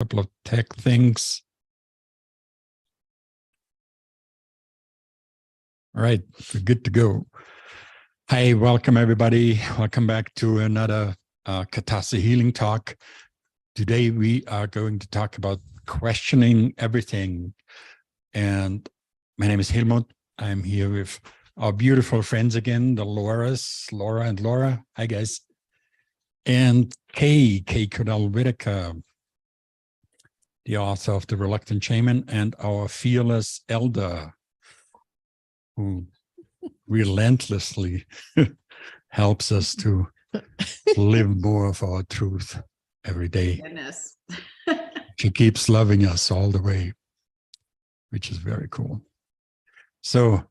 Couple of tech things. All right, we're good to go. Hi, welcome everybody. Welcome back to another Katasa Healing Talk. Today we are going to talk about questioning everything. And my name is Helmut. I'm here with our beautiful friends again, the Lauras, Laura and Laura. Hi guys. And Kay Kodal Whitaker, the author of The Reluctant Shaman, and our fearless elder, who relentlessly helps us to live more of our truth every day. Goodness. She keeps loving us all the way, which is very cool. So,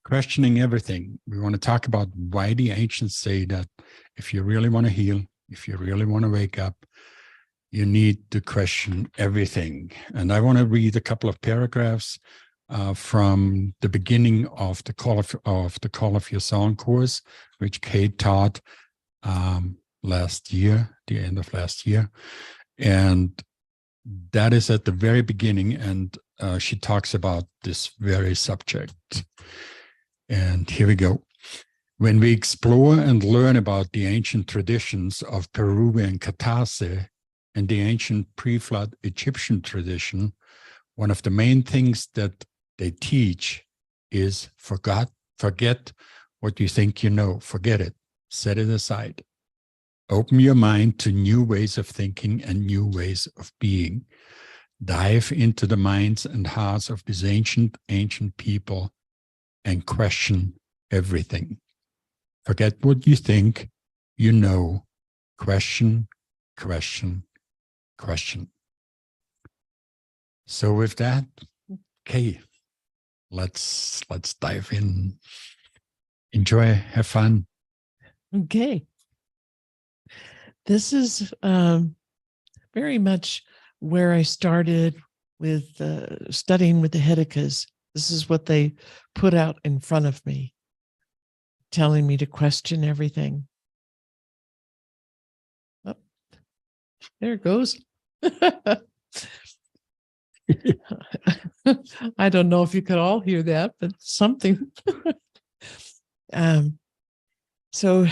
questioning everything. We want to talk about why the ancients say that if you really want to heal, if you really want to wake up, you need to question everything. And I want to read a couple of paragraphs from the beginning of the Call of Your Song course, which Kate taught last year, the end of last year. And that is at the very beginning, and she talks about this very subject. And here we go. When we explore and learn about the ancient traditions of Peruvian Katase and the ancient pre-flood Egyptian tradition, one of the main things that they teach is forget what you think you know. Forget it. Set it aside. Open your mind to new ways of thinking and new ways of being. Dive into the minds and hearts of these ancient people and question everything. Forget what you think you know. Question, question, question. So with that, okay, let's dive in. Enjoy, have fun. Okay. This is very much where I started with studying with the Hedekas. This is what they put out in front of me, telling me to question everything. Oh, there it goes. I don't know if you could all hear that, but something. So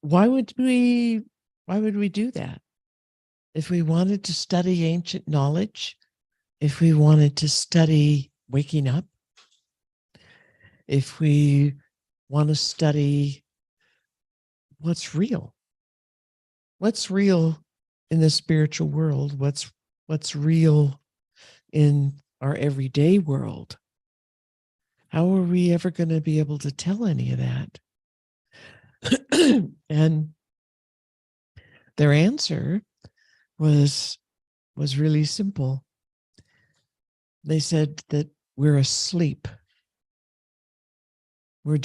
why would we do that? If we wanted to study ancient knowledge, if we wanted to study waking up, if we want to study what's real in the spiritual world, what's real in our everyday world, how are we ever going to be able to tell any of that? And their answer was really simple. They said that we're asleep. We're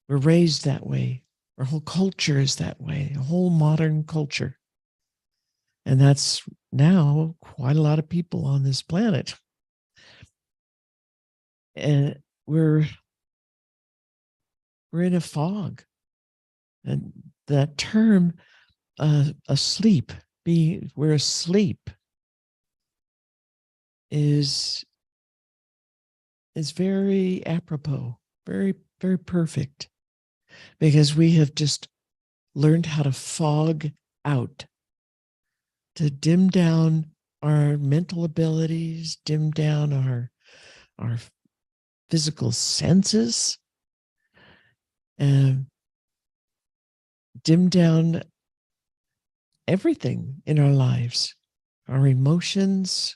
raised that way. Our whole culture is that way, a whole modern culture. And that's now quite a lot of people on this planet. And we're in a fog. And that term, asleep, we're asleep, is very apropos, very, very perfect, because we have just learned how to fog out, to dim down our mental abilities, dim down our physical senses, and dim down everything in our lives, our emotions.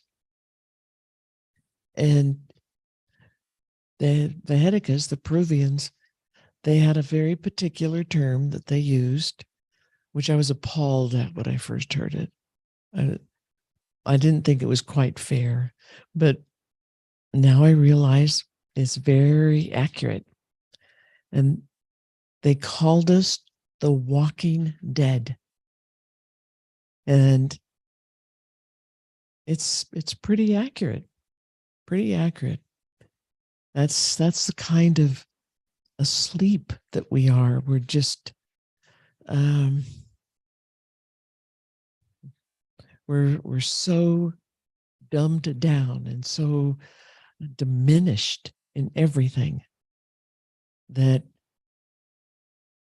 And the Hedekas, the Peruvians, they had a very particular term that they used, which I was appalled at when I first heard it. I didn't think it was quite fair, but now I realize it's very accurate. And they called us the walking dead. And it's pretty accurate. Pretty accurate. That's the kind of asleep that we are. We're just we're so dumbed down and so diminished in everything that,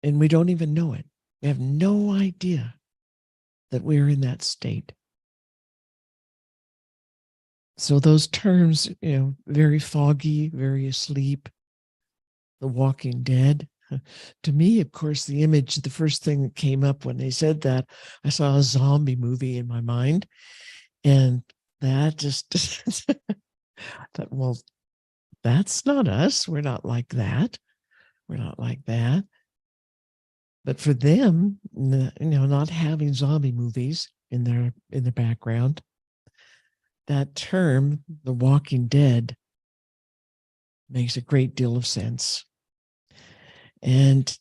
and we don't even know it. We have no idea that we're in that state. So those terms, very foggy, very asleep, The Walking Dead. To me, of course, the first thing that came up when they said that, I saw a zombie movie in my mind. And that just thought, well, that's not us. We're not like that. We're not like that. But for them, not having zombie movies in their background, that term, The Walking Dead, makes a great deal of sense. And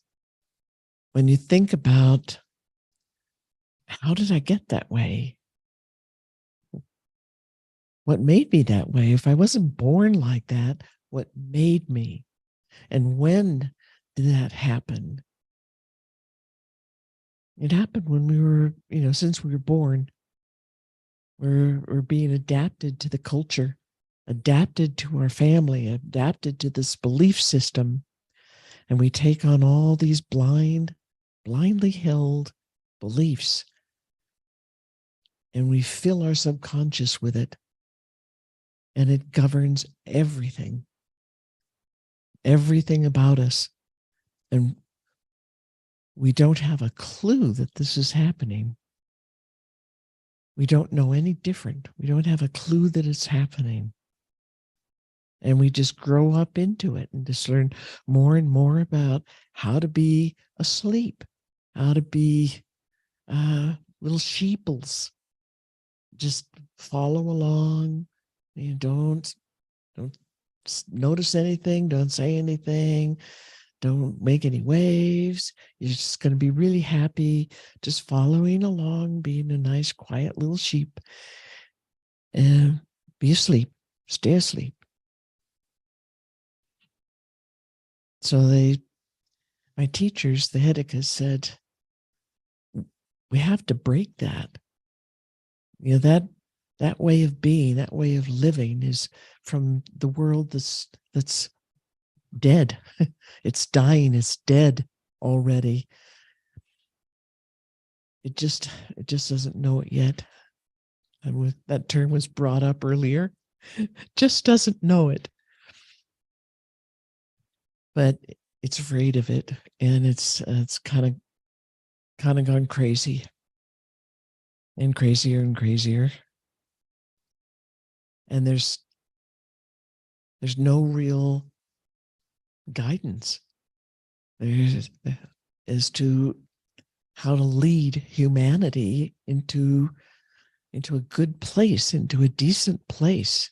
when you think about, how did I get that way? What made me that way? If I wasn't born like that, what made me? And when did that happen? It happened when we were, since we were born, we're being adapted to the culture, adapted to our family, adapted to this belief system. And we take on all these blindly held beliefs. And we fill our subconscious with it. And it governs everything about us. And we don't have a clue that this is happening. We don't know any different. We don't have a clue that it's happening. And we just grow up into it and just learn more and more about how to be asleep, how to be little sheeples. Just follow along. You don't notice anything, don't say anything, don't make any waves. You're just going to be really happy, just following along, being a nice, quiet little sheep, and be asleep, stay asleep. So my teachers, the Hedekas, said, we have to break that. That way of being, that way of living is from the world that's dead. It's dying, it's dead already. It just doesn't know it yet. And that term was brought up earlier. Just doesn't know it. But it's afraid of it, and it's kind of gone crazy, and crazier and crazier. And there's no real guidance as to how to lead humanity into a good place, into a decent place,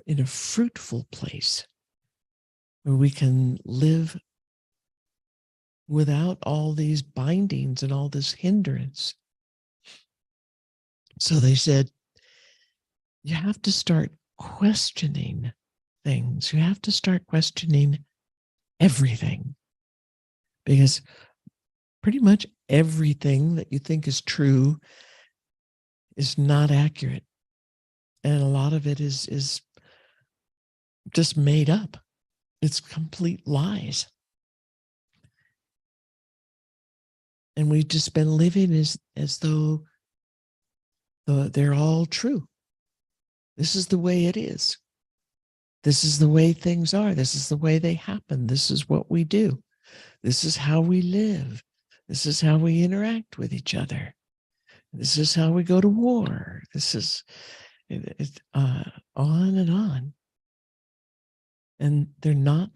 in a fruitful place, where we can live without all these bindings and all this hindrance. So they said, you have to start questioning things. You have to start questioning everything, because pretty much everything that you think is true is not accurate. And a lot of it is just made up. It's complete lies. And we've just been living as though they're all true. This is the way it is. This is the way things are. This is the way they happen. This is what we do. This is how we live. This is how we interact with each other. This is how we go to war. This is on and on. And they're not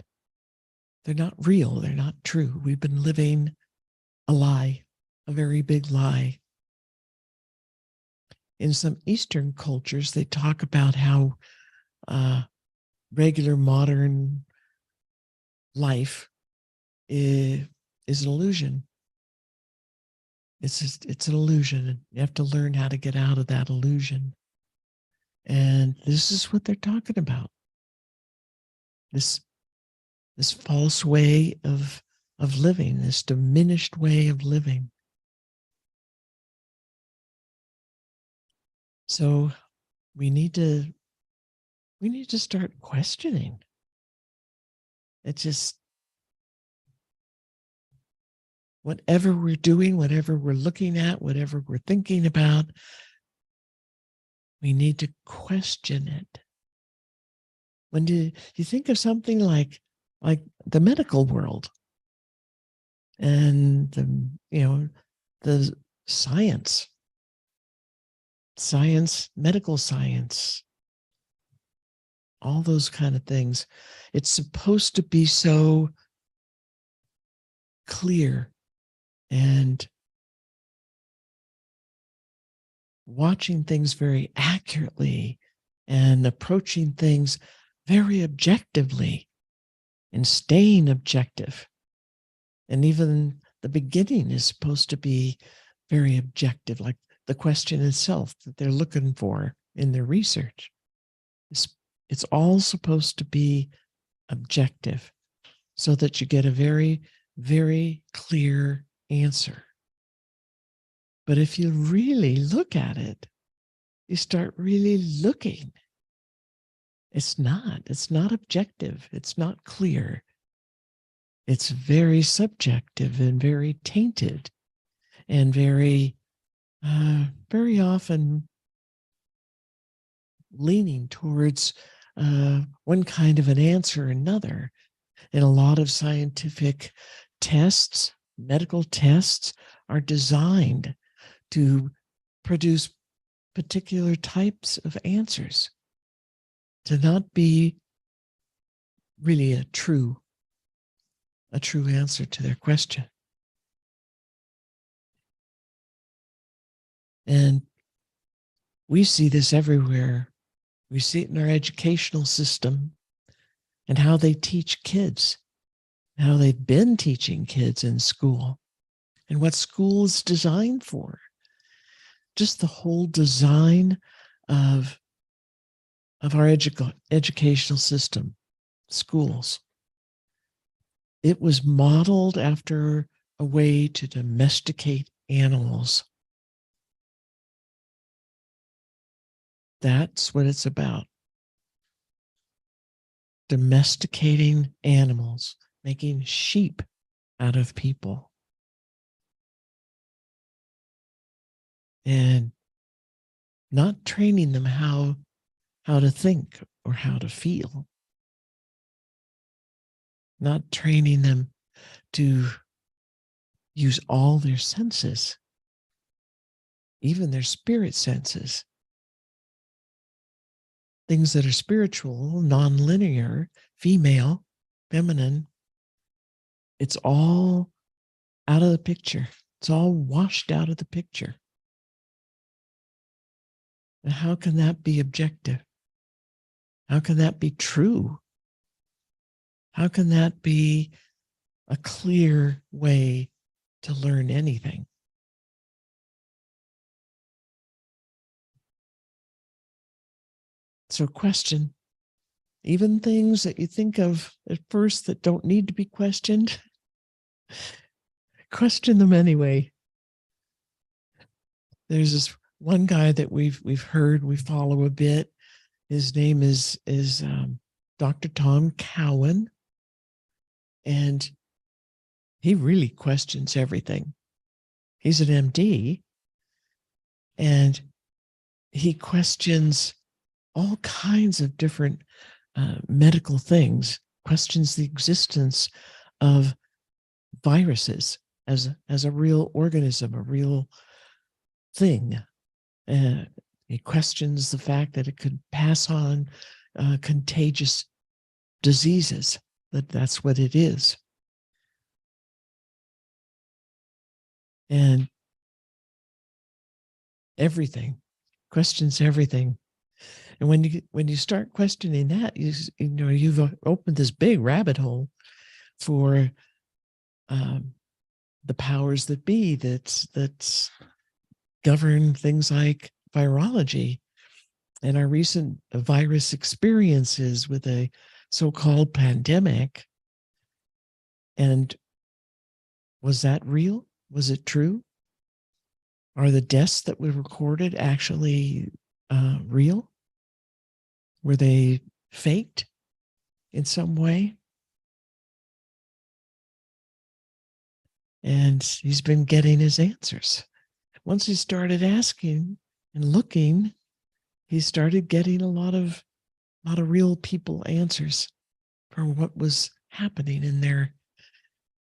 real. They're not true. We've been living a lie, a very big lie. In some Eastern cultures, they talk about how regular modern life is an illusion. It's an illusion, and you have to learn how to get out of that illusion. And this is what they're talking about. This false way of living, this diminished way of living. So we need to start questioning. It's just whatever we're doing, whatever we're looking at, whatever we're thinking about, we need to question it. When do you think of something like the medical world and the science, medical science, all those kind of things. It's supposed to be so clear and watching things very accurately and approaching things very objectively and staying objective. And even the beginning is supposed to be very objective, like the question itself that they're looking for in their research. It's all supposed to be objective so that you get a very, very clear answer. But if you really look at it, you start really looking. It's not objective. It's not clear. It's very subjective and very tainted and very often leaning towards one kind of an answer or another. And a lot of scientific tests, medical tests, are designed to produce particular types of answers, to not be really a true answer to their question. And we see this everywhere. We see it in our educational system and how they teach kids, how they've been teaching kids in school, and what school is designed for. Just the whole design of our educational system, schools. It was modeled after a way to domesticate animals. That's what it's about. Domesticating animals, making sheep out of people. And not training them how to think or how to feel. Not training them to use all their senses, even their spirit senses. Things that are spiritual, non-linear, female, feminine, it's all out of the picture. It's all washed out of the picture. And how can that be objective? How can that be true? How can that be a clear way to learn anything? So question, even things that you think of at first that don't need to be questioned, question them anyway. There's this one guy that we've heard, we follow a bit. His name is Dr. Tom Cowan, and he really questions everything. He's an MD, and he questions all kinds of different medical things, questions the existence of viruses as a real organism, a real thing. He questions the fact that it could pass on contagious diseases, that's what it is. And everything, questions everything. And when you start questioning that, you've opened this big rabbit hole for the powers that be that govern things like virology and our recent virus experiences with a so-called pandemic. And was that real? Was it true? Are the deaths that we recorded actually real? Were they faked in some way? And he's been getting his answers. Once he started asking and looking, he started getting a lot of real people answers for what was happening in their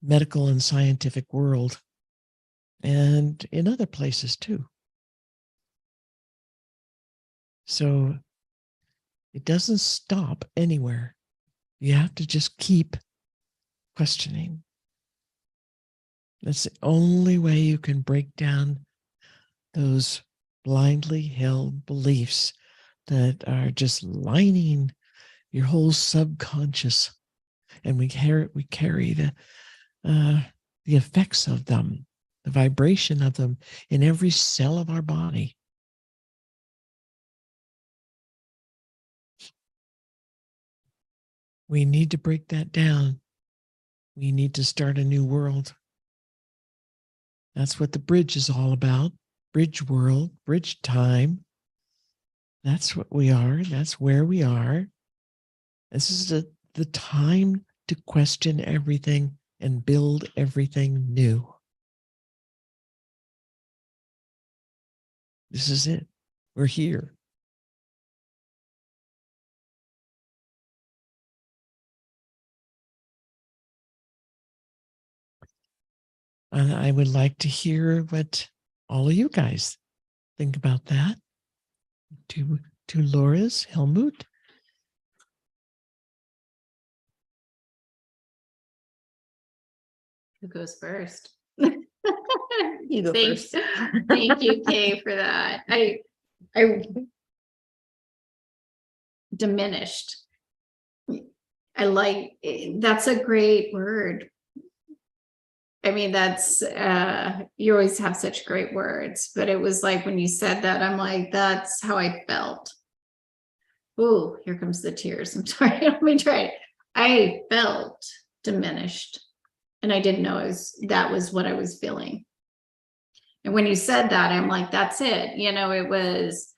medical and scientific world, and in other places too. So it doesn't stop anywhere. You have to just keep questioning. That's the only way you can break down those blindly held beliefs that are just lining your whole subconscious, and we carry the effects of them, the vibration of them in every cell of our body. We need to break that down. We need to start a new world. That's what the bridge is all about. Bridge world, bridge time. That's what we are. That's where we are. This is the time to question everything and build everything new. This is it. We're here. And I would like to hear what all of you guys think about that. To Laura's, Helmut. Who goes first? You go Thank- first. Thank you, Kay, for that. I diminished. I like, that's a great word. I mean, that's you always have such great words, but it was like when you said that, I'm like, that's how I felt. Ooh, here comes the tears. I'm sorry. Let me try it. I felt diminished, and I didn't know that was what I was feeling. And when you said that, I'm like, that's it. You know, it was,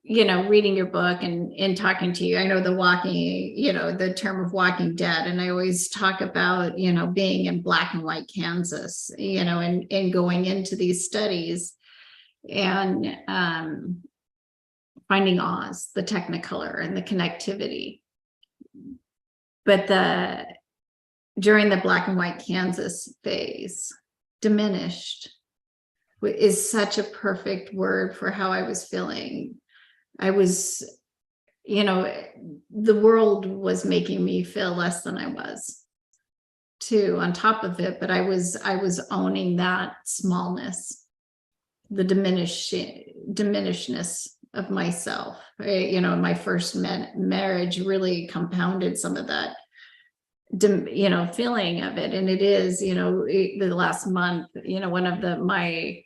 you know, reading your book and talking to you. I know the walking, you know, the term of walking dead. And I always talk about, you know, being in black and white Kansas, you know, and going into these studies and finding Oz, the Technicolor and the connectivity. But during the black and white Kansas phase, diminished is such a perfect word for how I was feeling. I was, you know, the world was making me feel less than I was too, on top of it, but I was owning that smallness, the diminishedness of myself. You know, my first marriage really compounded some of that, you know, feeling of it. And it is, you know, the last month, you know, one of my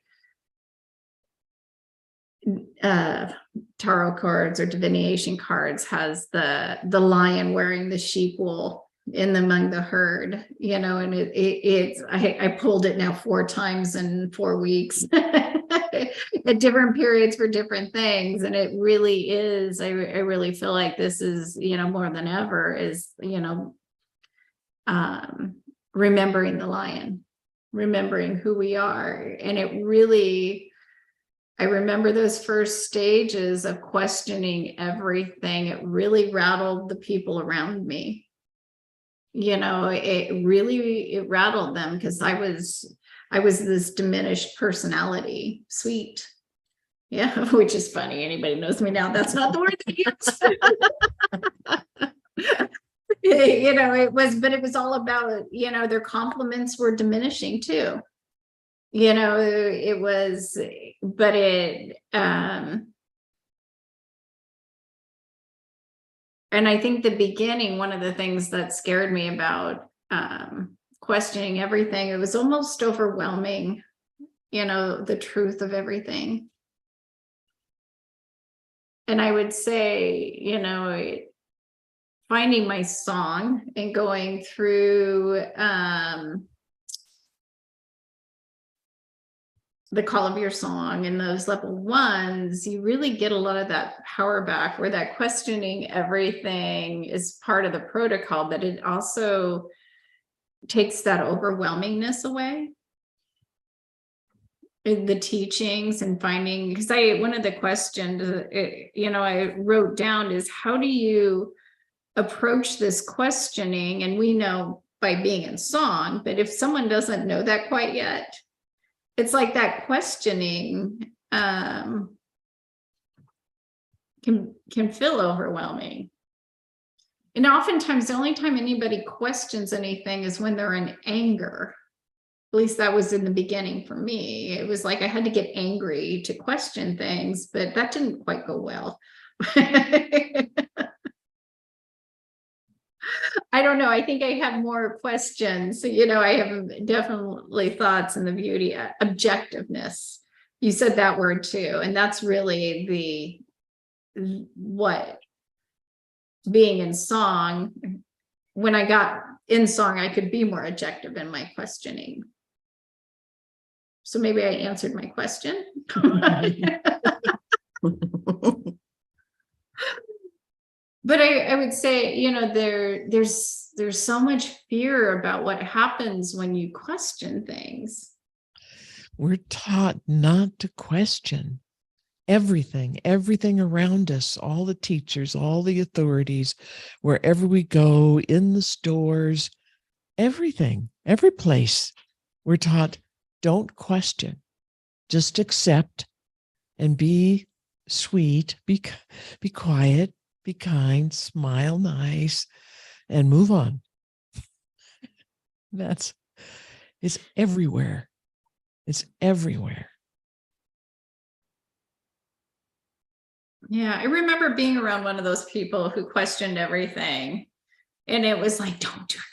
tarot cards or divination cards has the lion wearing the sheep wool in among the herd, you know, and I pulled it now 4 times in 4 weeks at different periods for different things. And it really is, I really feel like this is, you know, more than ever is, you know, remembering the lion, remembering who we are. And it really, I remember those first stages of questioning everything. It really rattled the people around me. You know, it rattled them because I was this diminished personality, sweet. Yeah, which is funny. Anybody knows me now, that's not the word they use. You know, it was all about, you know, their compliments were diminishing too. You know, it was, but and I think the beginning, one of the things that scared me about questioning everything, it was almost overwhelming, you know, the truth of everything. And I would say, you know, finding my song and going through the call of your song and those level ones, you really get a lot of that power back, where that questioning everything is part of the protocol, but it also takes that overwhelmingness away in the teachings and finding, because one of the questions, I wrote down is, how do you approach this questioning? And we know by being in song, but if someone doesn't know that quite yet, it's like that questioning can feel overwhelming. And oftentimes the only time anybody questions anything is when they're in anger. At least that was in the beginning for me. It was like I had to get angry to question things, but that didn't quite go well. I don't know. I think I have more questions. I have definitely thoughts in the beauty, objectiveness. You said that word too. And that's really what being in song, when I got in song, I could be more objective in my questioning. So maybe I answered my question. But I would say, there's so much fear about what happens when you question things. We're taught not to question everything around us, all the teachers, all the authorities, wherever we go, in the stores, everything, every place. We're taught, don't question, just accept and be sweet, be quiet, be kind, smile nice, and move on. It's everywhere. It's everywhere. Yeah, I remember being around one of those people who questioned everything. And it was like, don't do that.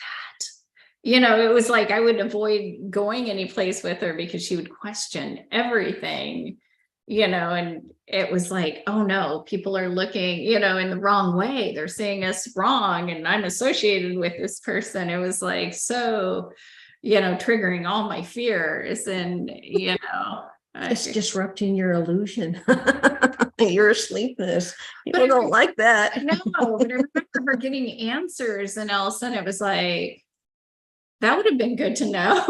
It was like I would avoid going any place with her because she would question everything. And it was like, oh no, people are looking, in the wrong way. They're seeing us wrong, and I'm associated with this person. It was like, so, triggering all my fears, and, It's disrupting your illusion. Your sleepiness. People don't like that. No, but I remember her getting answers, and all of a sudden it was like, that would have been good to know.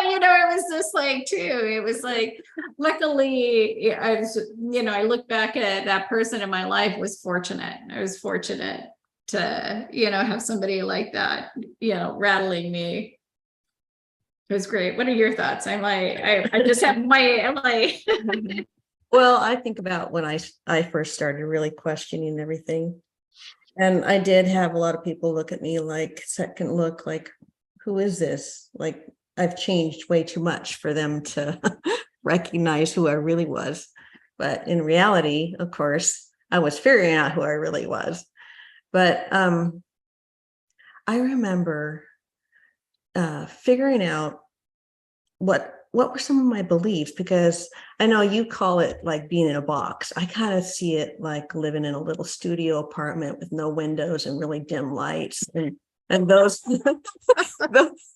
It was just like, too, it was like, luckily I look back at that person in my life was fortunate. I was fortunate to, have somebody like that, rattling me. It was great. What are your thoughts? I just have my. Well, I think about when I first started really questioning everything. And I did have a lot of people look at me like second look, like, who is this? Like, I've changed way too much for them to recognize who I really was. But in reality, of course, I was figuring out who I really was. But I remember figuring out what were some of my beliefs, because I know you call it like being in a box. I kind of see it like living in a little studio apartment with no windows and really dim lights, and those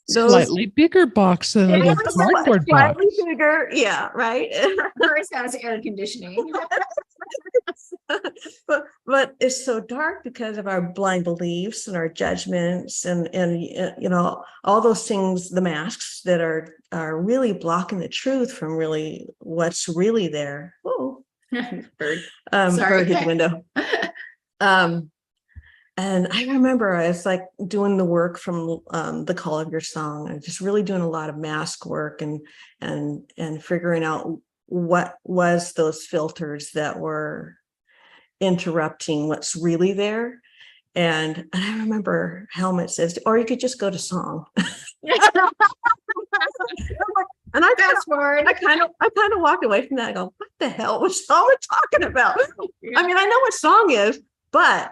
Slightly bigger box than a Yeah, cardboard box. slightly bigger, yeah, right. Hers has air conditioning. but it's so dark because of our blind beliefs and our judgments and all those things, the masks that are really blocking the truth from really what's really there. Whoa. Bird. Bird hit the window. And I remember I was like doing the work from the Call of Your Song, and just really doing a lot of mask work and figuring out what was those filters that were interrupting what's really there. And I remember Helmut says, or you could just go to song. And I kind of walked away from that. I go, what the hell was Helmut talking about? I mean, I know what song is, but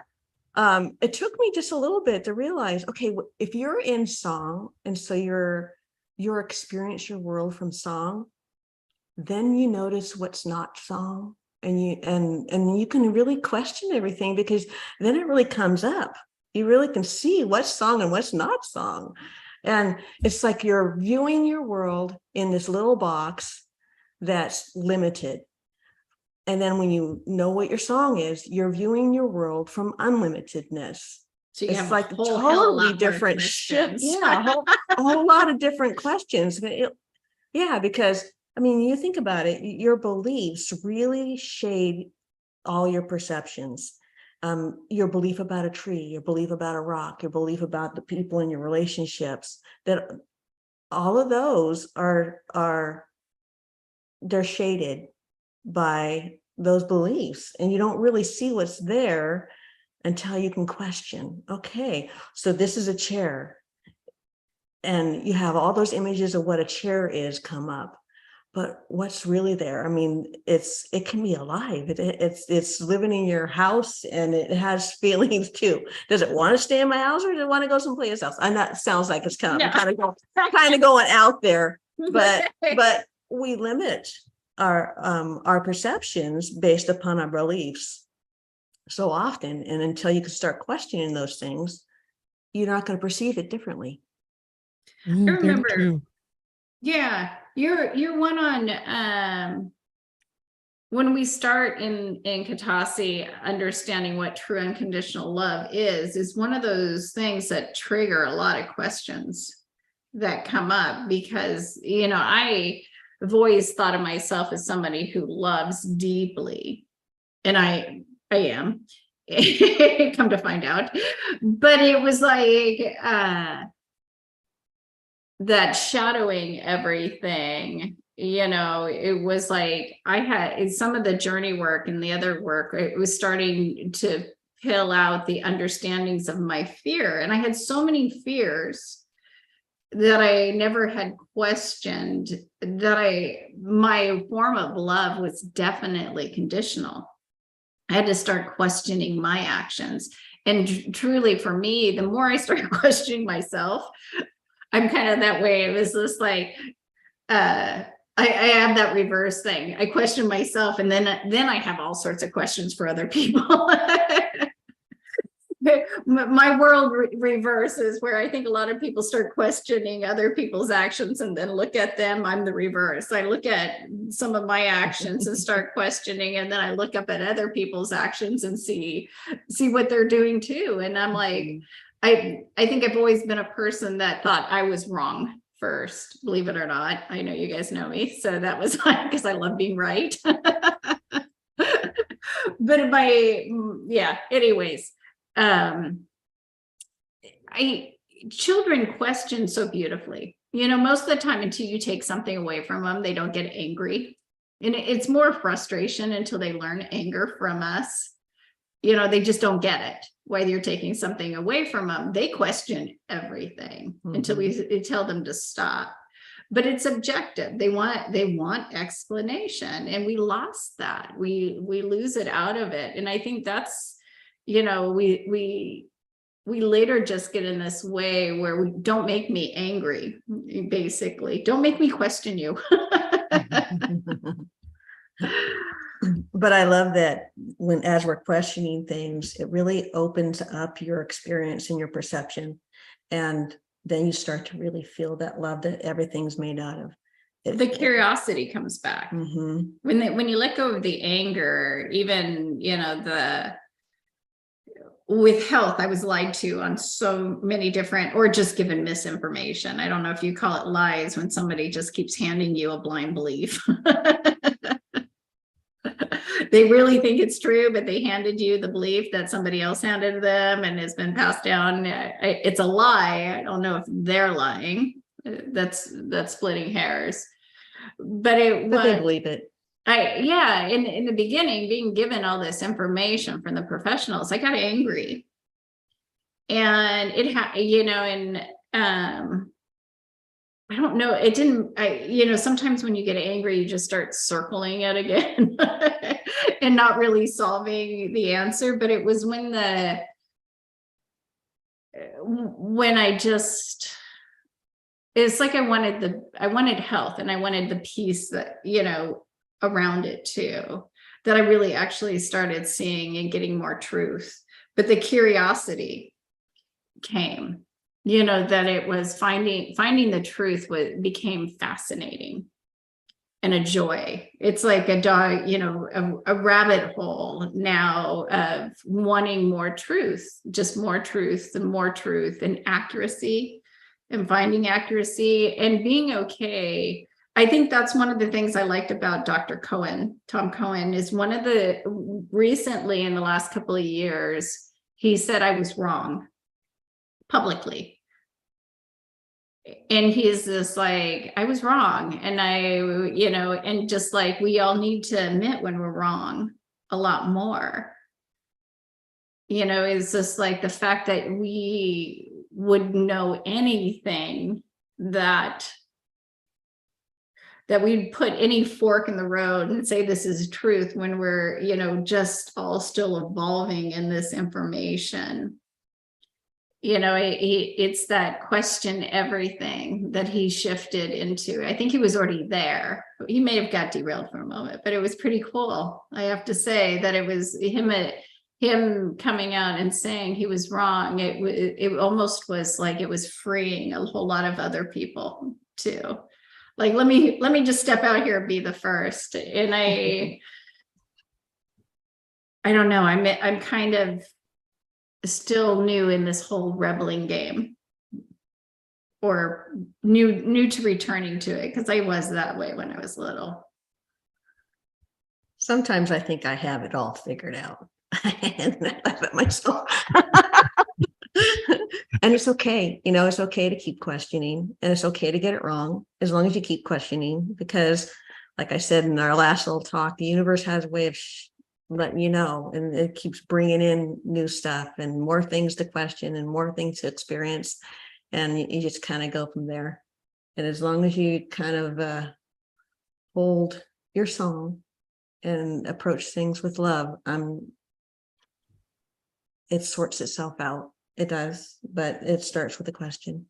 it took me just a little bit to realize, okay, if you're in song, and so you're experience your world from song, then you notice what's not song, and you can really question everything, because then it really comes up. You really can see what's song and what's not song. And it's like you're viewing your world in this little box that's limited. And then when you know what your song is, you're viewing your world from unlimitedness. So you It's have like a whole hell of a totally lot more different shift. questions. Yeah, a whole lot of different questions. Yeah, because I mean, you think about it, your beliefs really shade all your perceptions. Your belief about a tree, your belief about a rock, your belief about the people in your relationships, that all of those are they're shaded by those beliefs, and you don't really see what's there until you can question, okay, so this is a chair, and you have all those images of what a chair is come up, but what's really there? I mean, it can be alive. It's living in your house, and it has feelings too. Does it want to stay in my house, or does it want to go someplace else? And that sounds like it's kind of going out there, but we limit our perceptions based upon our beliefs so often, and until you can start questioning those things, you're not going to perceive it differently. Very remember- true. Yeah, you're one on when we start in Katasi, understanding what true unconditional love is one of those things that trigger a lot of questions that come up, because I've always thought of myself as somebody who loves deeply, and I am come to find out, but it was like that shadowing everything, it was like I had some of the journey work and the other work, it was starting to peel out the understandings of my fear. And I had so many fears that I never had questioned, that my form of love was definitely conditional. I had to start questioning my actions. And truly for me, the more I started questioning myself, I'm kind of that way. It was just like, I have that reverse thing. I question myself, and then I have all sorts of questions for other people. My world reverses, where I think a lot of people start questioning other people's actions and then look at them. I'm the reverse. I look at some of my actions and start questioning, and then I look up at other people's actions and see what they're doing too. And I'm like, I think I've always been a person that thought I was wrong first, believe it or not. I know you guys know me, so that was because I love being right. But anyways, children question so beautifully, most of the time, until you take something away from them, they don't get angry. And it's more frustration until they learn anger from us. They just don't get it. Whether you're taking something away from them, they question everything until we tell them to stop. But it's objective. They want explanation, and we lost that. We lose it out of it. And I think that's, we later just get in this way where we don't make me angry, basically. Don't make me question you. But I love that as we're questioning things, it really opens up your experience and your perception. And then you start to really feel that love that everything's made out of. The curiosity comes back. Mm-hmm. When you let go of the anger, even, with health, I was lied to on so many different, or just given misinformation. I don't know if you call it lies when somebody just keeps handing you a blind belief. They really think it's true, but they handed you the belief that somebody else handed them and has been passed down. It's a lie. I don't know if they're lying. That's splitting hairs. But they believe it. In the beginning, being given all this information from the professionals, I got angry. And I don't know, it didn't, sometimes when you get angry, you just start circling it again and not really solving the answer. But it was when it's like I wanted health, and I wanted the peace that, around it too, that I really actually started seeing and getting more truth. But the curiosity came, that it was finding the truth became fascinating. and a joy. It's like a dog, you know, a rabbit hole now of wanting more truth, just more truth and accuracy and finding accuracy and being okay. I think that's one of the things I liked about Dr. Cohen, Tom Cohen, is one of the recently in the last couple of years, he said I was wrong publicly. And he's just like, I was wrong. And you know, and just like we all need to admit when we're wrong a lot more. You know, it's just like the fact that we would know anything that we'd put any fork in the road and say this is truth when we're, you know, just all still evolving in this information. You know, it's that question everything that he shifted into. I think he was already there. He may have got derailed for a moment, but it was pretty cool. I have to say that it was him coming out and saying he was wrong. It almost was like it was freeing a whole lot of other people too. Like, let me just step out here and be the first. And I don't know. I'm kind of still new in this whole rebelling game, or new to returning to it, because I was that way when I was little. Sometimes I think I have it all figured out. And I laugh at myself. And it's okay. You know, it's okay to keep questioning, and it's okay to get it wrong as long as you keep questioning, because like I said in our last little talk, the universe has a way of letting you know, and it keeps bringing in new stuff and more things to question and more things to experience, and you just kind of go from there. And as long as you kind of hold your song and approach things with love, it sorts itself out. It does, but it starts with a question.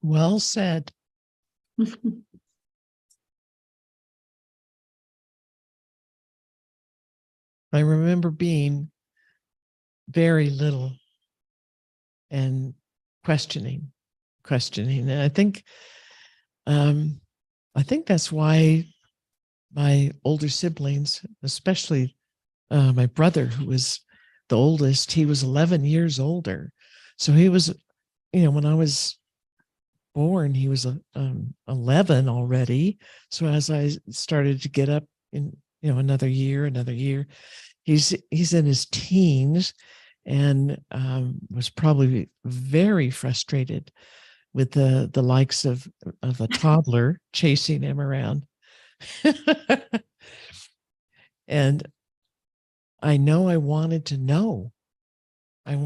Well said. I remember being very little and questioning. And I think that's why my older siblings, especially my brother, who was the oldest, he was 11 years older. So he was, you know, when I was born, he was 11 already. So as I started to get up in, you know, another year, he's in his teens, and was probably very frustrated with the likes of a toddler chasing him around. And I know I wanted to know. I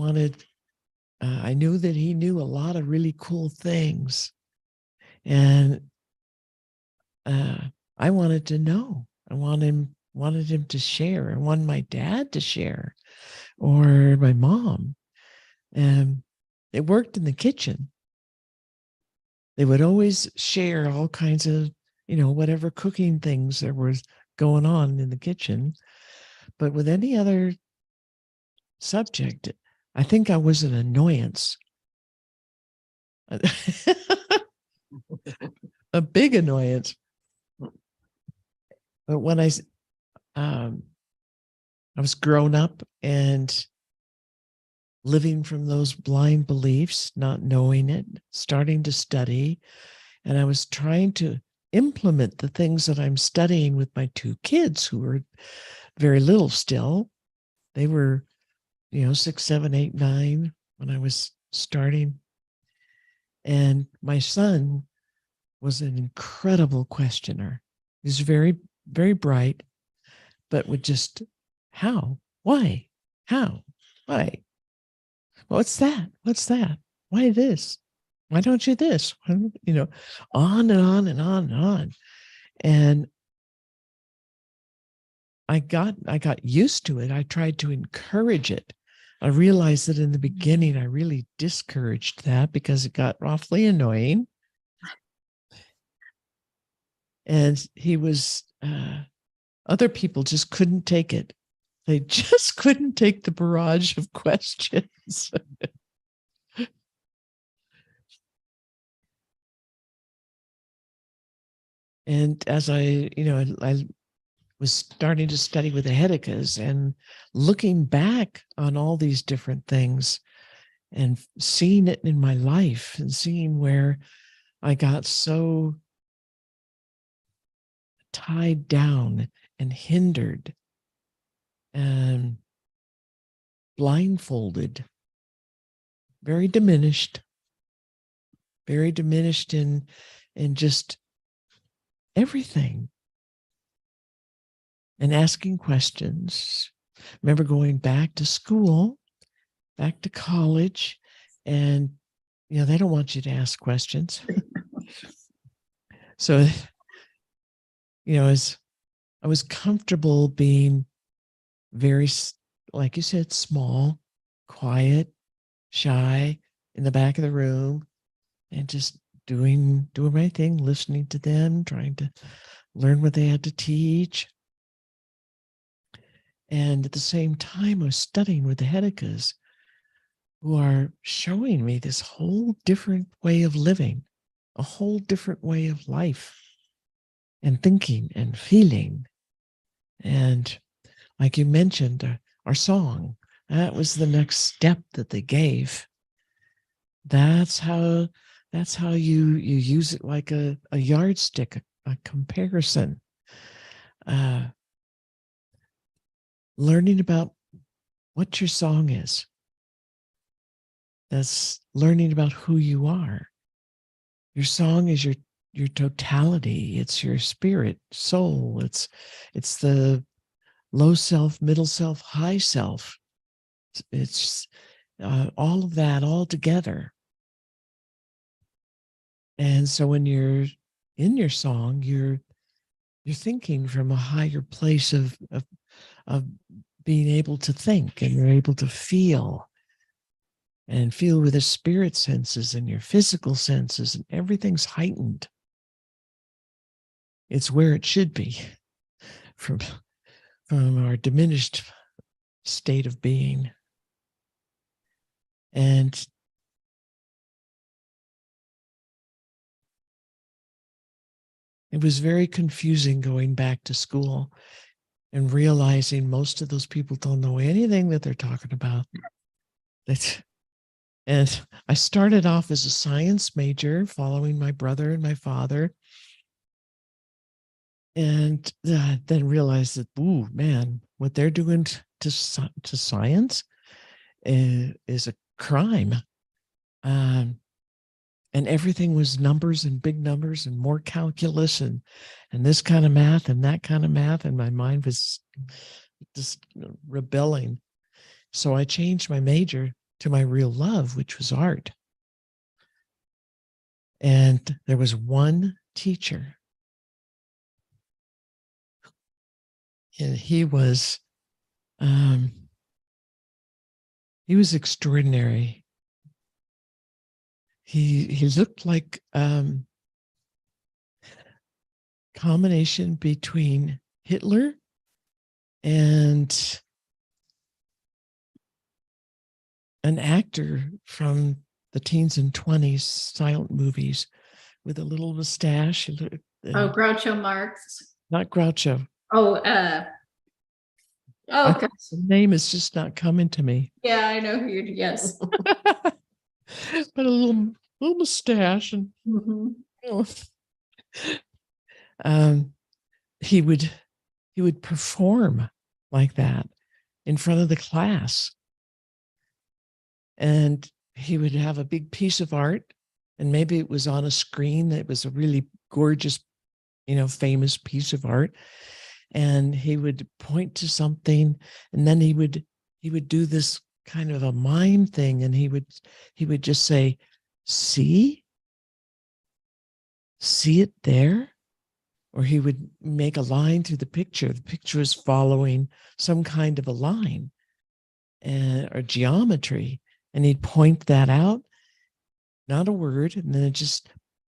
knew that he knew a lot of really cool things, and I wanted to know. I wanted him to share. I wanted my dad to share, or my mom. And it worked in the kitchen. They would always share all kinds of, you know, whatever cooking things there was going on in the kitchen. But with any other subject, I think I was an annoyance. A big annoyance. But when I was grown up and living from those blind beliefs, not knowing it, starting to study, and I was trying to implement the things that I'm studying with my two kids, who were very little still. They were, you know, 6, 7, 8, 9 when I was starting. And my son was an incredible questioner. He was very, very bright, but would just, how, why, how, why, what's that? What's that? Why this? Why don't you this? You know, on and on and on and on. And I got used to it. I tried to encourage it. I realized that in the beginning, I really discouraged that because it got awfully annoying. And he was, other people just couldn't take it. They just couldn't take the barrage of questions. And as I was starting to study with the Hedicas and looking back on all these different things and seeing it in my life and seeing where I got so tied down and hindered and blindfolded, very diminished in just everything. And asking questions. Remember going back to school, back to college, and they don't want you to ask questions. So, as I was comfortable being very, like you said, small, quiet, shy, in the back of the room, and just doing my thing, listening to them, trying to learn what they had to teach. And at the same time, I was studying with the Hedicas, who are showing me this whole different way of living, a whole different way of life and thinking and feeling. And like you mentioned, our song, that was the next step that they gave. That's how you use it like a yardstick, a comparison. Learning about what your song is. That's learning about who you are. Your song is your totality. It's your spirit, soul. It's the low self, middle self, high self. It's all of that all together. And so when you're in your song, you're thinking from a higher place of being able to think, and you're able to feel with the spirit senses and your physical senses, and everything's heightened. It's where it should be from our diminished state of being. And it was very confusing going back to school and realizing most of those people don't know anything that they're talking about. And I started off as a science major, following my brother and my father. And then realized that, ooh, man, what they're doing to science is a crime. And everything was numbers and big numbers and more calculus and this kind of math and that kind of math. And my mind was just rebelling. So I changed my major to my real love, which was art. And there was one teacher. And he was extraordinary. He looked like combination between Hitler and an actor from the teens and 20s silent movies with a little mustache. Groucho Marx. Not Groucho. Okay. The name is just not coming to me. Yeah, I know who you're. Yes. But a little mustache, and he would perform like that in front of the class, and he would have a big piece of art, and maybe it was on a screen that was a really gorgeous, famous piece of art, and he would point to something, and then he would do this kind of a mime thing, and he would just say, see it there? Or he would make a line through the picture. The picture is following some kind of a line or geometry, and he'd point that out, not a word, and then it just,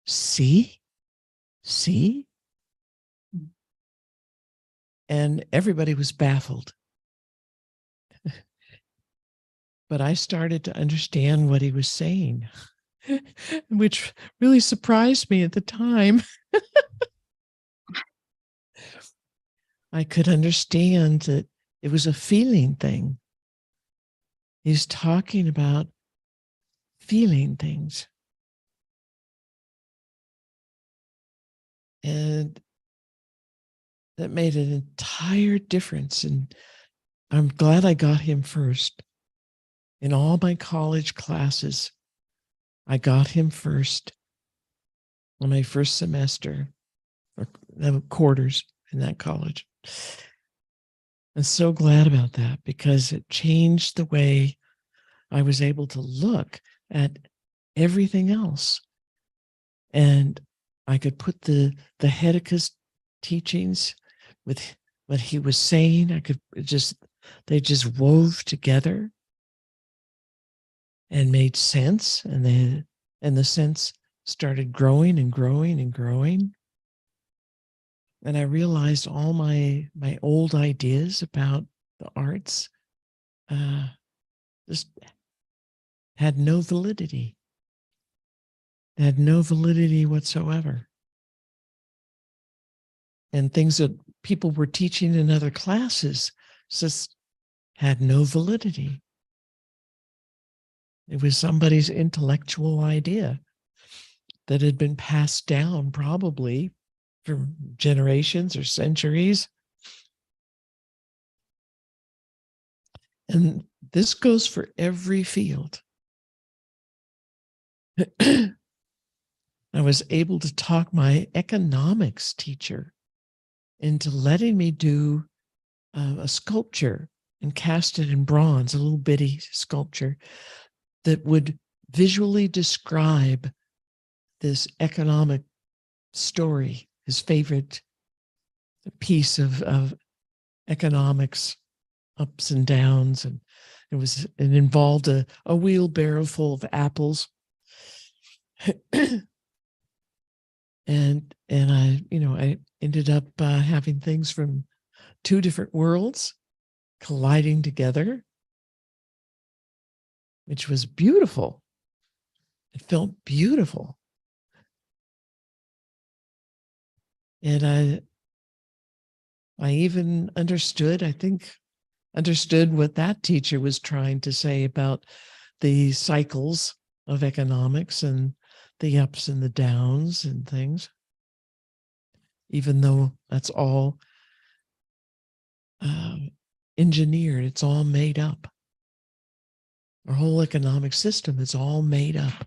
see? And everybody was baffled. but I started to understand what he was saying, which really surprised me at the time. I could understand that it was a feeling thing. He's talking about feeling things. And that made an entire difference. And I'm glad I got him first. In all my college classes, I got him first on my first semester, or quarters in that college. I'm so glad about that because it changed the way I was able to look at everything else. And I could put the Hedeca's teachings with what he was saying. They just wove together and made sense. And the sense started growing and growing and growing. And I realized all my old ideas about the arts just had no validity. They had no validity whatsoever. And things that people were teaching in other classes just had no validity. It was somebody's intellectual idea that had been passed down probably for generations or centuries. And this goes for every field. I was able to talk my economics teacher into letting me do a sculpture and cast it in bronze, a little bitty sculpture that would visually describe this economic story, his favorite piece of economics, ups and downs. And it involved a wheelbarrow full of apples. And I ended up having things from two different worlds colliding together, which was beautiful. It felt beautiful. And I even understood what that teacher was trying to say about the cycles of economics and the ups and the downs and things, even though that's all engineered, it's all made up. Our whole economic system is all made up.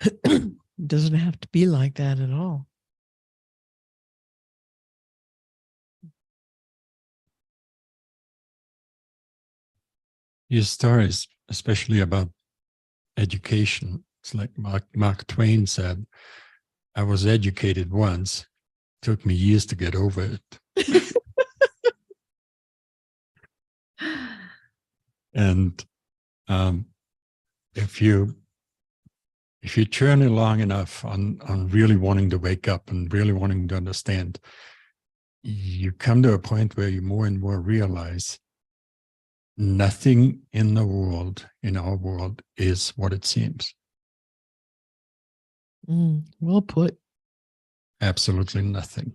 It doesn't have to be like that at all. Your stories, especially about education, it's like Mark Twain said, I was educated once. Took me years to get over it. And if you journey long enough on really wanting to wake up and really wanting to understand, you come to a point where you more and more realize nothing in our world, is what it seems. Well put. Absolutely nothing.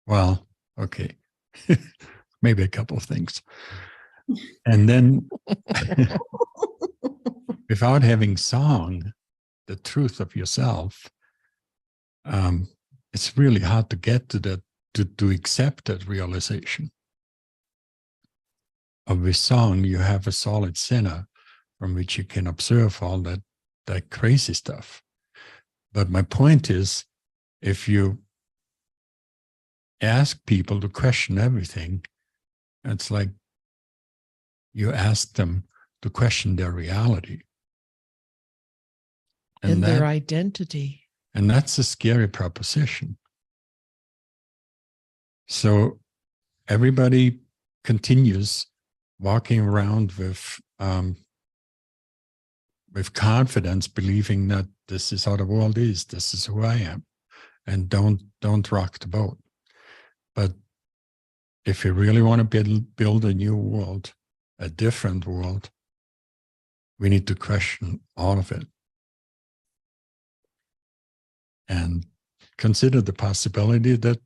Well, okay. Maybe a couple of things. And then without having sung the truth of yourself, it's really hard to get to that, to accept that realization. Of with song, you have a solid center from which you can observe all that crazy stuff. But my point is, if you ask people to question everything, it's like you ask them to question their reality. And their identity. And that's a scary proposition. So everybody continues walking around with confidence, believing that this is how the world is, this is who I am, and don't rock the boat. But if you really want to build a new world, a different world, We need to question all of it and consider the possibility that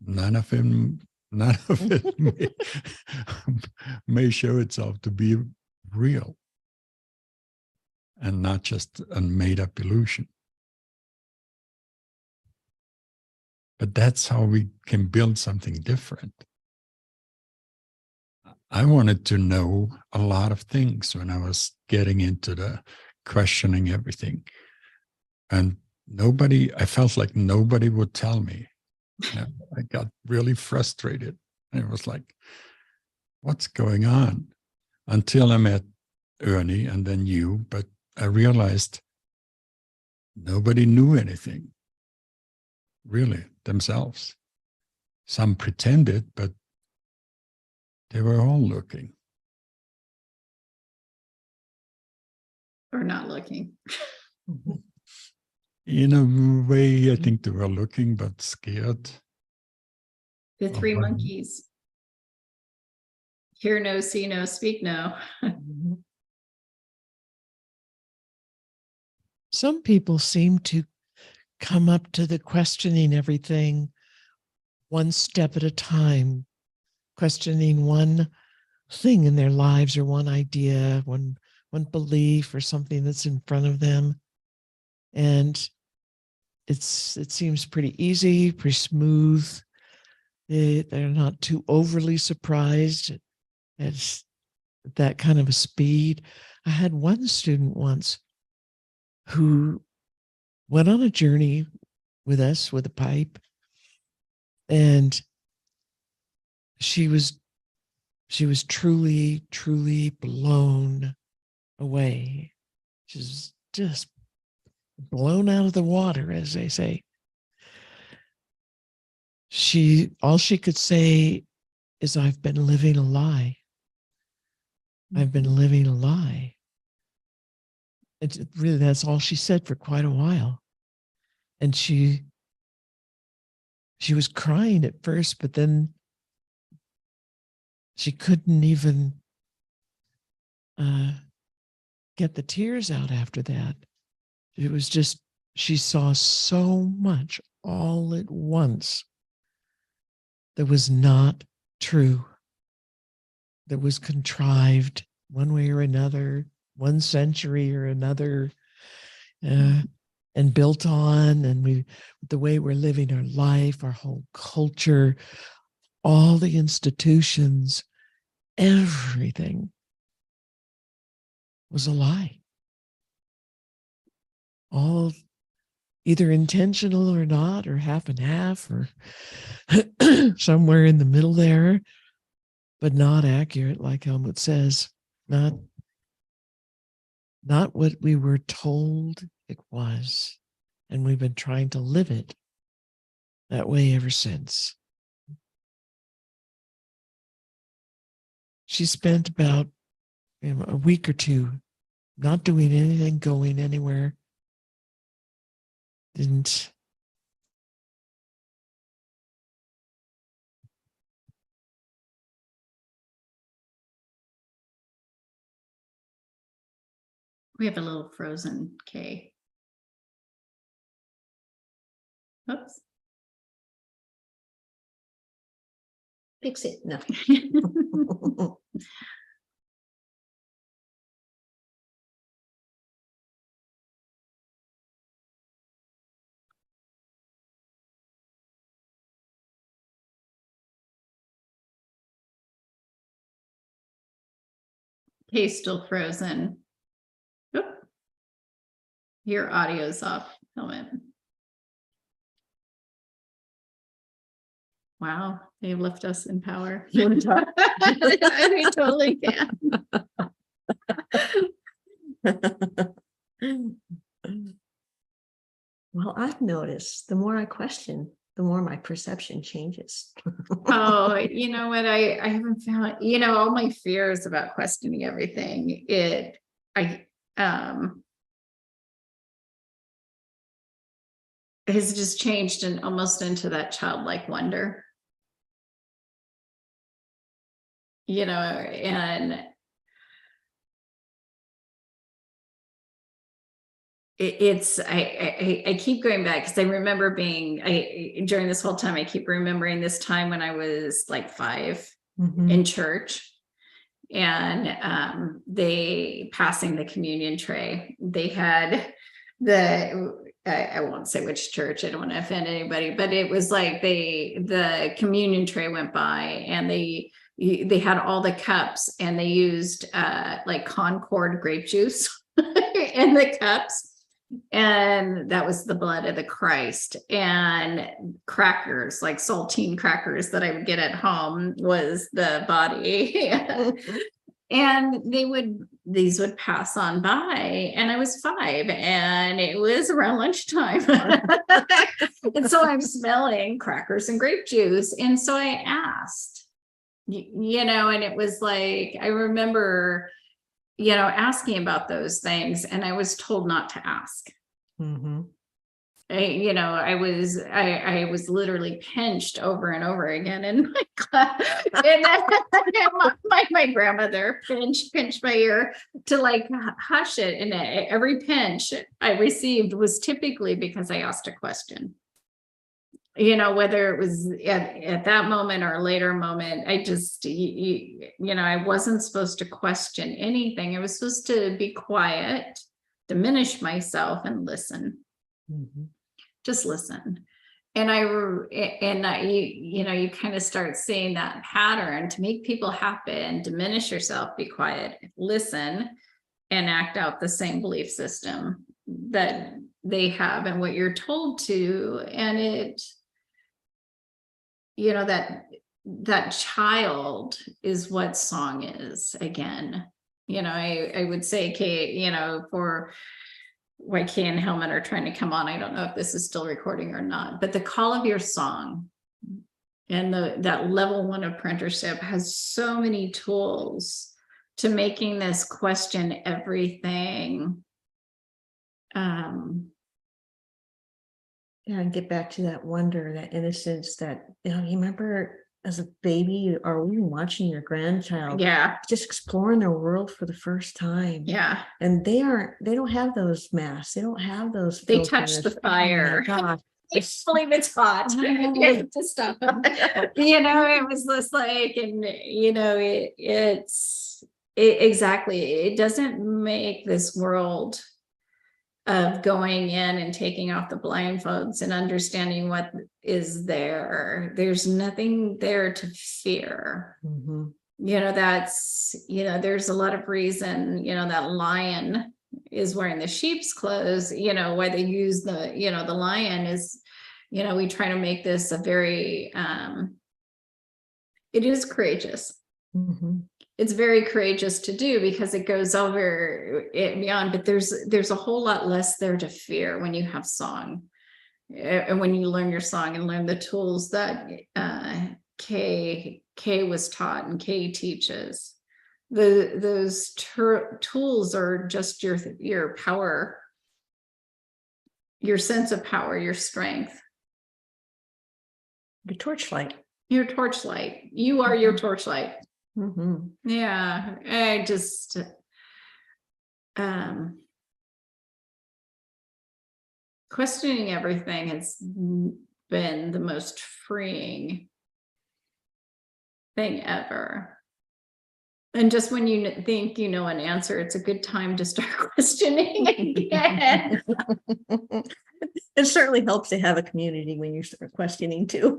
none of it may show itself to be real and not just a made up illusion. But that's how we can build something different. I wanted to know a lot of things when I was getting into the questioning everything. And I felt like nobody would tell me. And I got really frustrated. And it was like, what's going on? Until I met Ernie and then you, but I realized nobody knew anything, really, themselves. Some pretended, but they were all looking. Or not looking. In a way, I think they were looking, but scared. The three Oh, wow. monkeys. Hear no, see no, speak no. Some people seem to come up to the questioning everything one step at a time, questioning one thing in their lives or one idea, one belief or something that's in front of them. And it seems pretty easy, pretty smooth. They're not too overly surprised at that kind of a speed. I had one student once who went on a journey with us with a pipe, and she was truly, truly blown away. She's just blown out of the water, as they say. All she could say is, I've been living a lie. I've been living a lie. It's really, that's all she said for quite a while. And she was crying at first, but then she couldn't even get the tears out after that. It was just, she saw so much all at once that was not true, that was contrived one way or another, one century or another, and built on, and the way we're living our life, our whole culture, all the institutions, everything was a lie. All either intentional or not, or half and half, or somewhere in the middle there, but not accurate, like Helmut says, not what we were told it was. And we've been trying to live it that way ever since. She spent about a week or two not doing anything, going anywhere. Didn't. We have a little frozen K. Oops. Fix it. No. K still frozen. Oop. Your audio's off, Helmut. Wow, they left us in power. We totally can. Well, I've noticed the more I question, the more my perception changes. Oh, you know what? I haven't found, all my fears about questioning everything. Has just changed and almost into that childlike wonder. And I keep going back because I remember during this whole time, I keep remembering this time when I was like 5 Mhm. in church, and they passing the communion tray. They had I won't say which church, I don't want to offend anybody, but it was like the communion tray went by, and they had all the cups, and they used like Concord grape juice in the cups. And that was the blood of the Christ. And crackers, like saltine crackers that I would get at home, was the body. And these would pass on by, and I was 5, and it was around lunchtime. And so I'm smelling crackers and grape juice. And so I asked, and it was like, I remember, asking about those things, and I was told not to ask. Mhm. I was literally pinched over and over again in my class. And my grandmother pinched my ear to like hush it. And every pinch I received was typically because I asked a question. Whether it was at that moment or a later moment, I just, I wasn't supposed to question anything. I was supposed to be quiet, diminish myself, and listen. Mhm. Just listen. And you kind of start seeing that pattern. To make people happen, diminish yourself, be quiet, listen, and act out the same belief system that they have and what you're told to. And it, that child is what song is again. I would say, Kate, for why Kay and Hellman are trying to come on. I don't know if this is still recording or not, but the call of your song and that level 1 apprenticeship has so many tools to making this question everything. Yeah, and get back to that wonder, that innocence, that, you remember as a baby or even watching your grandchild Yeah. just exploring their world for the first time. Yeah. And they don't have those masks. They don't have those They filters. touch the Oh my fire. God. I believe it's hot. You have to stop them. It was just like, and it's exactly, it doesn't make this world of going in and taking off the blindfolds and understanding what is there. There's nothing there to fear. Mhm. That's, there's a lot of reason, that lion is wearing the sheep's clothes, why they use the lion is, we try to make this a very, it is courageous. Mhm. It's very courageous to do because it goes over it beyond, but there's a whole lot less there to fear when you have song. And when you learn your song and learn the tools that Kay was taught and Kay teaches, those tools are just your power, your sense of power, your strength. The torchlight. Your torchlight. You are your torchlight. Mhm. Yeah, I just questioning everything has been the most freeing thing ever. And just when you think you know an answer, it's a good time to start questioning again. It certainly helps to have a community when you start questioning too.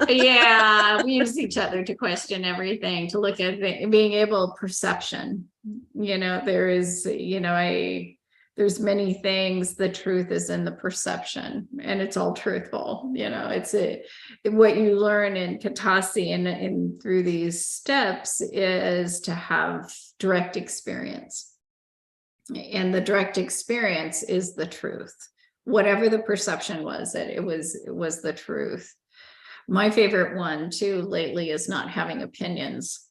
Yeah, we use each other to question everything, to look at being able perception. There is, there's many things. The truth is in the perception, and it's all truthful. It's what you learn in Katasi and through these steps is to have direct experience, and the direct experience is the truth. Whatever the perception was, that it was the truth. My favorite one too lately is not having opinions,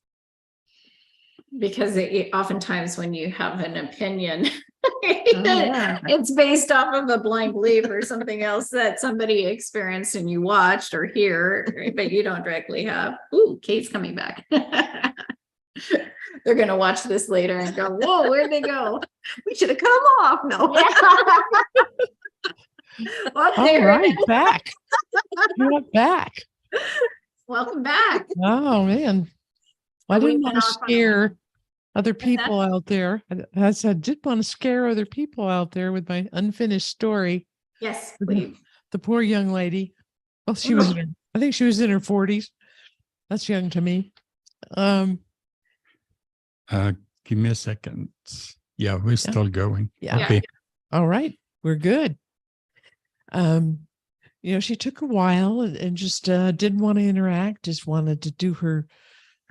because oftentimes when you have an opinion, it's based off of a blind belief or something else that somebody experienced and you watched or hear, but you don't directly have. Ooh, Kate's coming back. They're gonna watch this later and go, whoa, where'd they go? We should have cut them off. No. Well, All there it right, is. back. You're back. Welcome back. Oh man. I We didn't went want to off on a- scare other that? people out there. I said, I did want to scare other people out there with my unfinished story. Yes, Mhm. please. The poor young lady. Well, she was in her, I think she was in her 40s. That's young to me. Give me a second. Yeah, we're still going. Yeah. Okay. All right, we're good. She took a while and just didn't want to interact, just wanted to do her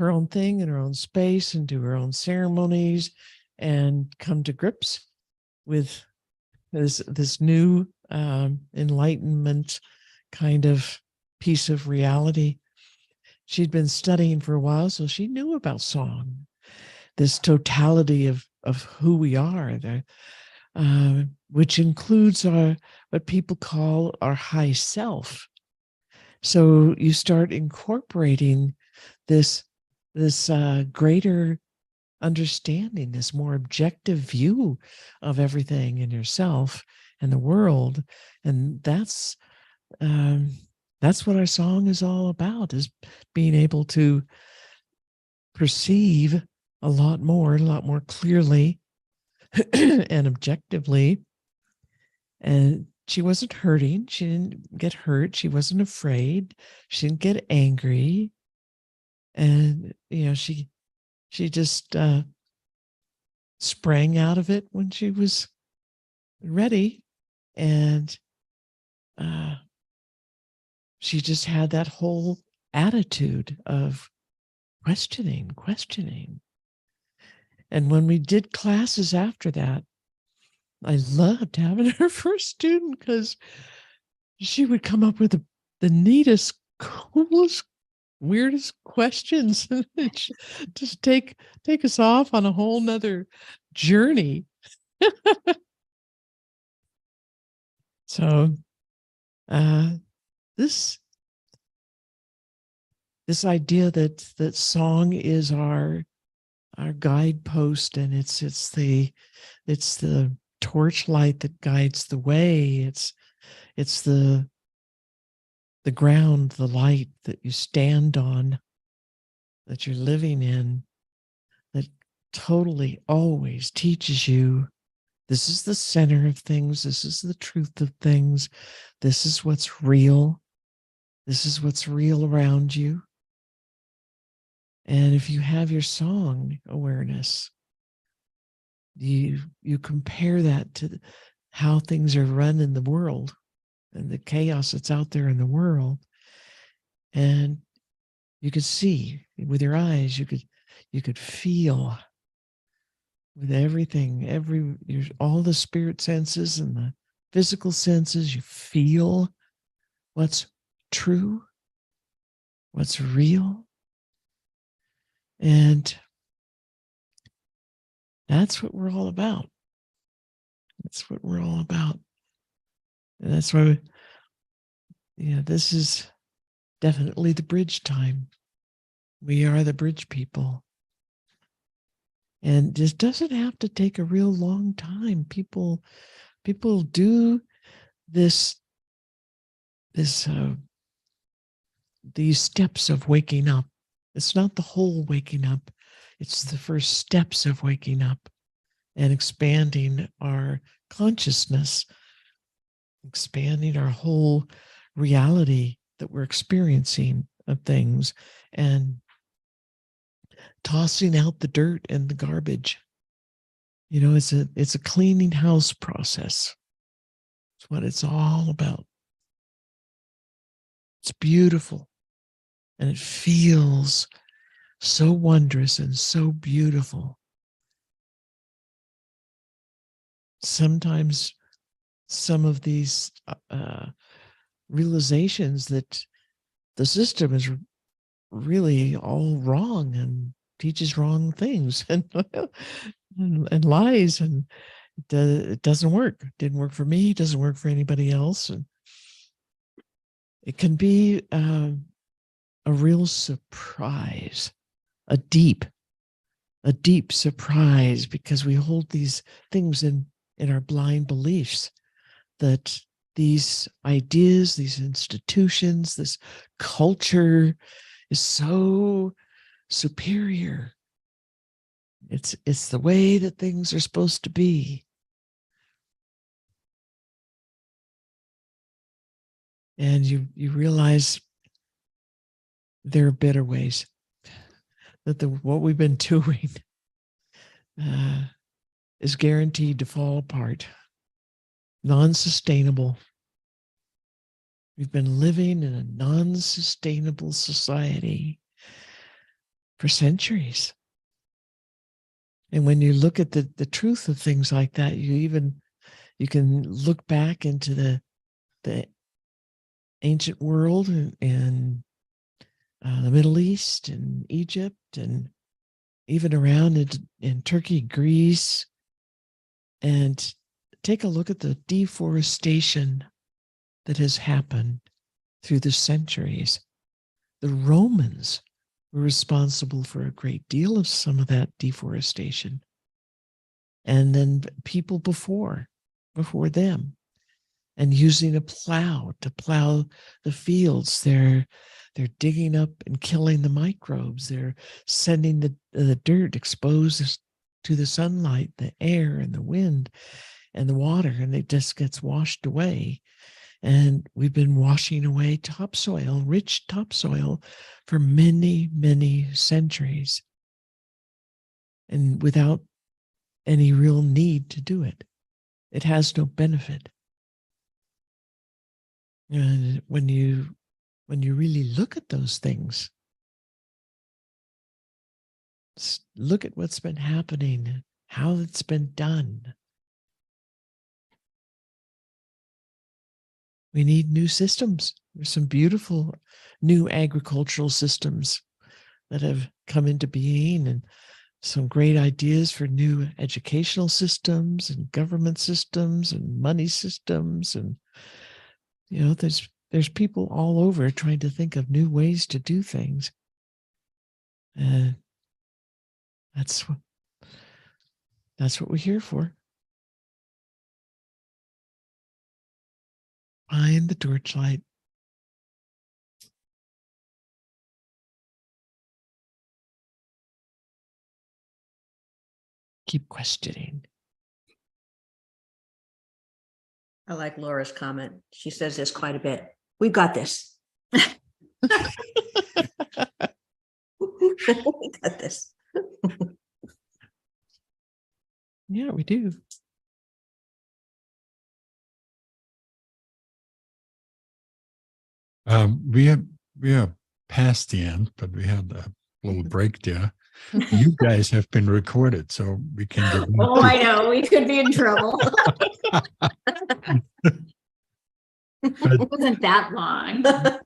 own thing in her own space and do her own ceremonies and come to grips with this new enlightenment kind of piece of reality. She'd been studying for a while, so she knew about song, this totality of who we are, which includes what people call our high self. So you start incorporating this greater understanding, this more objective view of everything in yourself and the world, and that's what our song is all about: is being able to perceive a lot more clearly and objectively. And she wasn't hurting. She didn't get hurt. She wasn't afraid. She didn't get angry. And, she just sprang out of it when she was ready. And she just had that whole attitude of questioning. And when we did classes after that, I loved having her first student because she would come up with the neatest, coolest, weirdest questions and just take us off on a whole nother journey. So this idea that song is our guidepost, and it's the torchlight that guides the way. It's the ground, the light that you stand on, that you're living in, that totally always teaches you this is the center of things. This is the truth of things. This is what's real. This is what's real around you. And if you have your song awareness, you compare that to how things are run in the world and the chaos that's out there in the world, and you could see with your eyes, you could feel with everything, all the spirit senses and the physical senses. You feel what's true, what's real, and that's what we're all about. That's what we're all about. And that's why, this is definitely the bridge time. We are the bridge people. And this doesn't have to take a real long time. People do these steps of waking up. It's not the whole waking up. It's the first steps of waking up and expanding our consciousness, expanding our whole reality that we're experiencing of things, and tossing out the dirt and the garbage. It's a cleaning house process. It's what it's all about. It's beautiful, and it feels so wondrous and so beautiful. Sometimes some of these realizations that the system is really all wrong and teaches wrong things and lies, and it doesn't work. It didn't work for me. It doesn't work for anybody else. And it can be a real surprise, a deep a deep surprise because we hold these things in our blind beliefs that these ideas, these institutions, this culture is so superior. It's the way that things are supposed to be. And you realize there are better ways, that what we've been doing is guaranteed to fall apart, non-sustainable. We've been living in a non-sustainable society for centuries. And when you look at the truth of things like that, you can look back into the ancient world and the Middle East and Egypt and even around in Turkey, Greece, and take a look at the deforestation that has happened through the centuries. The Romans were responsible for a great deal of some of that deforestation. And then people before them, and using a plow to plow the fields. They're digging up and killing the microbes. They're sending the dirt exposed to the sunlight, the air and the wind and the water, and it just gets washed away. And we've been washing away topsoil, rich topsoil, for many, many centuries, and without any real need to do it. It has no benefit. And when you really look at those things, look at what's been happening, how it's been done. We need new systems. There's some beautiful new agricultural systems that have come into being, and some great ideas for new educational systems and government systems and money systems. And, there's people all over trying to think of new ways to do things. And that's what we're here for. Find the torchlight. Keep questioning. I like Laura's comment. She says this quite a bit. We've got this. We got this. Yeah, we do. We are past the end, but we had a little break there. You guys have been recorded, so we can get. Oh, I know. We could be in trouble. It wasn't that long. No.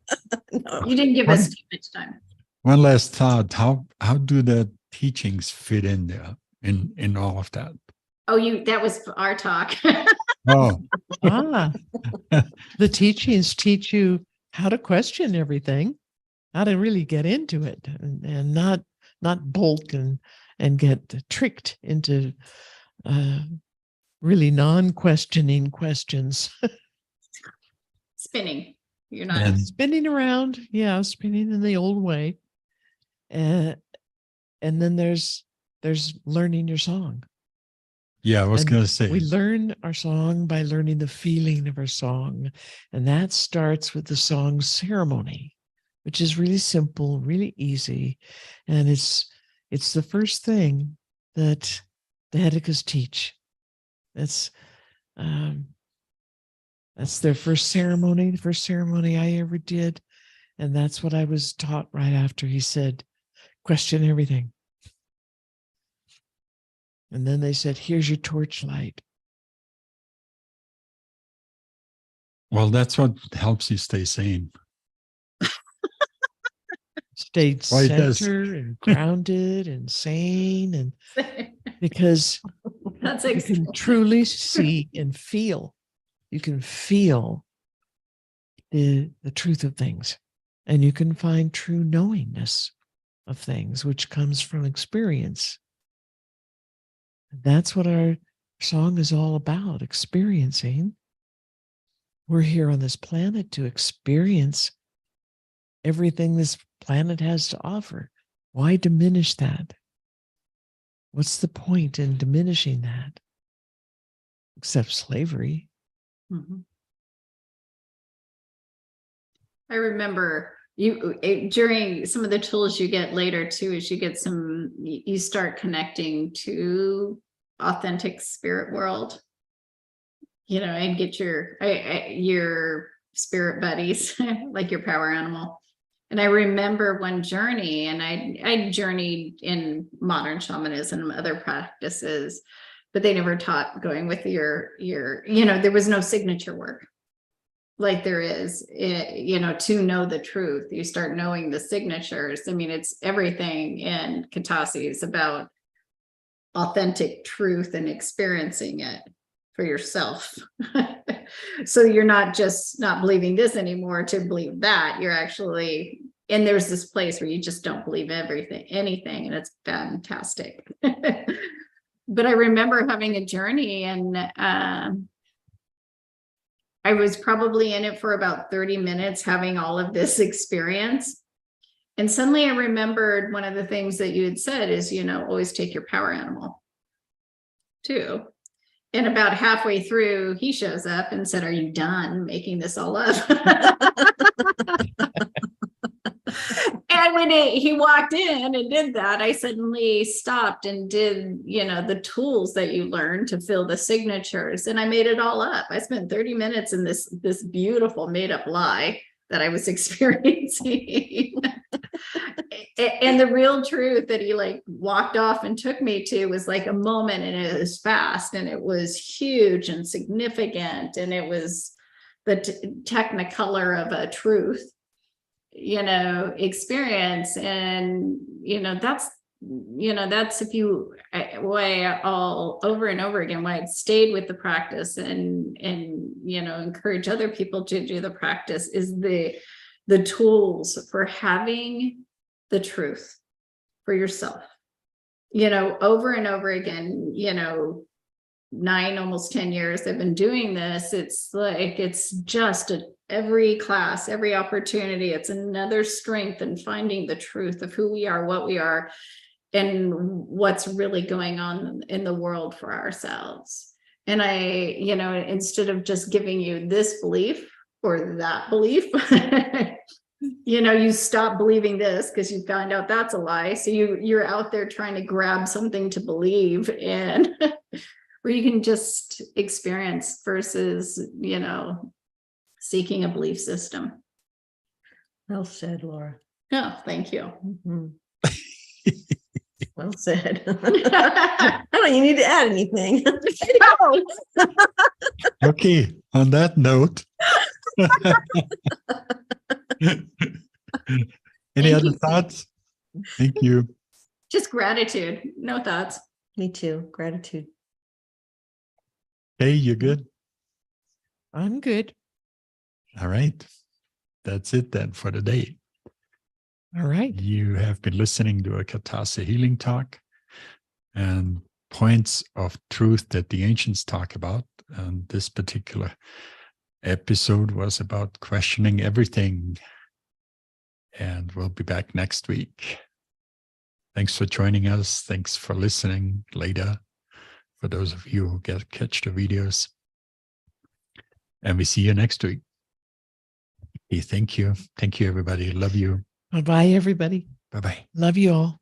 You didn't give us too much time. One last thought: how do the teachings fit in there in all of that? Oh, that was our talk. Oh, The teachings teach you how to question everything, how to really get into it, and not bolt and get tricked into really non-questioning questions. Spinning. You're not. and Spinning around, spinning in the old way. And then there's learning your song. yeah, I was And going to say we learn our song by learning the feeling of our song. And that starts with the song ceremony, which is really simple, really easy. And it's the first thing that the Hedekas teach. That's their first ceremony, the first ceremony I ever did. And that's what I was taught right after he said, question everything. And then they said, here's your torchlight. well, that's what helps you stay sane. Stayed Well, it does. centered and grounded and sane, and because That's you can truly see and feel. You can feel the truth of things, and you can find true knowingness of things, which comes from experience. That's what our song is all about, experiencing. We're here on this planet to experience everything this planet has to offer. Why diminish that? What's the point in diminishing that? Except slavery. Mhm. I remember during some of the tools you get later too, is you start connecting to authentic spirit world, and get your spirit buddies, like your power animal. And I remember one journey, and I journeyed in modern shamanism and other practices, but they never taught going with your, there was no signature work like there is, to know the truth. You start knowing the signatures. I mean, it's everything in Katasi is about authentic truth and experiencing it for yourself. So you're not just not believing this anymore to believe that. You're actually, and there's this place where you just don't believe anything, and it's fantastic. But I remember having a journey, and I was probably in it for about 30 minutes having all of this experience. And suddenly I remembered one of the things that you had said is, always take your power animal too. And about halfway through, he shows up and said, "Are you done making this all up?" And when he walked in and did that, I suddenly stopped and did, the tools that you learn to fill the signatures. And I made it all up. I spent 30 minutes in this beautiful made up lie that I was experiencing. And the real truth that he walked off and took me to was like a moment, and it was fast, and it was huge and significant. And it was the technicolor of a truth, experience. And that's why all over and over again why I stayed with the practice and encourage other people to do the practice is the tools for having the truth for yourself, over and over again. 9, almost 10 years I've been doing this. It's just every class, every opportunity, it's another strength in finding the truth of who we are, what we are, and what's really going on in the world for ourselves. And I, instead of just giving you this belief or that belief, you stop believing this because you found out that's a lie. So you're out there trying to grab something to believe in where you can just experience versus, seeking a belief system. Well said, Laura. Oh, thank you. Mhm. Well said. I don't even need to add anything. Okay, on that note. Any Thank other you. thoughts? Thank you. Just gratitude, no thoughts. Me too. Gratitude. Hey, you good? I'm good. All right. That's it then for today. All right. You have been listening to a Katasa Healing Talk and points of truth that the ancients talk about. And this particular episode was about questioning everything. And we'll be back next week. Thanks for joining us. Thanks for listening later. For those of you who catch the videos. And we see you next week. Okay, thank you. Thank you, everybody. Love you. Bye-bye, everybody. Bye-bye. Love you all.